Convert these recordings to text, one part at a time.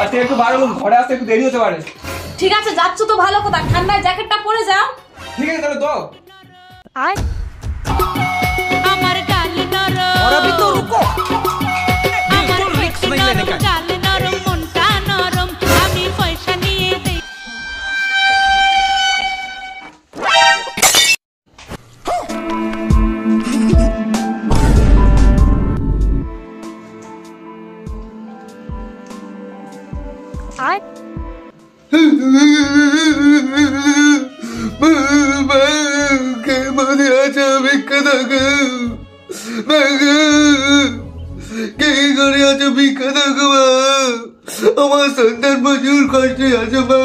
আজকে একটু বারো ঘরে আসতে একটু দেরি হতে পারে। ঠিক আছে, যাচ্ছ তো ভালো কথা, ঠান্ডায় জ্যাকেটটা পরে যাও। ঠিক আছে তাহলে তো আয়। আমার গাল নরম, और अभी तो रुको, আমার रिक्स नहीं लेने का। গাল নরম, মনটা নরম, আমি পয়সা নিয়ে দেই। আয়। আমার সন্তান প্রচুর কষ্টে আছে মা,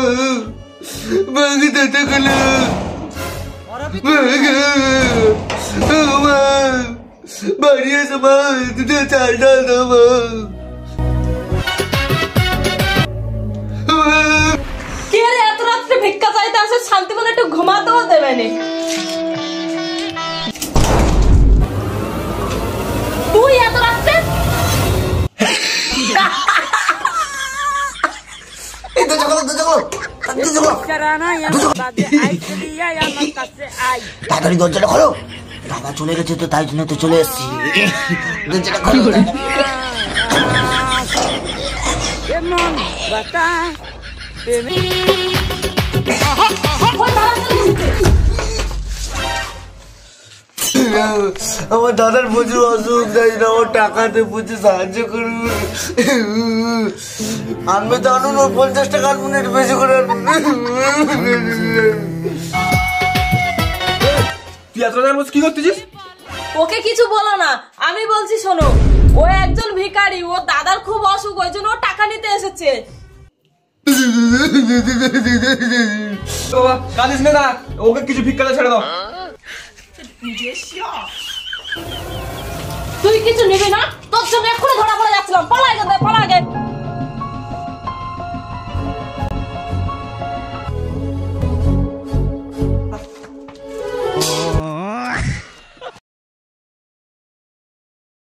মাকে যেতে গেলে और अभी तो বাড়ি এসে মা দুটো চাল ডাল দাও মা। কে রে এত রাত্রে ভিক্ষা চাইতে আসে, শান্তি মনে একটু ঘুমাতেও দেবে না। তুই এত রাত্রে তাড়াতাড়ি দরজাটা খোলো, দাদা চলে গেছে তো তাই জন্য তো চলে এসছি। দরজাটা খোলো। আমার দাদার প্রচুর অসুখ, তাই না আমার টাকাতে প্রচুর সাহায্য করুন। আনবে তো আনুন, ওর 50 টাকা আনবেন, একটু বেশি করে আনুন। তুই এত রাতের মধ্যে কি করতেছিস? ওকে কিছু বলো না, আমি বলছি শোনো। ও একজন ভিখারি, ও দাদার খুব অসুখ, ওই জন্য ও টাকা নিতে এসেছে। বাবা কাঁদিস না, দাঁড়া, ওকে কিছু ভিক্ষাটা ছেড়ে দাও। তুই কিছু নিবি না? তোর সঙ্গে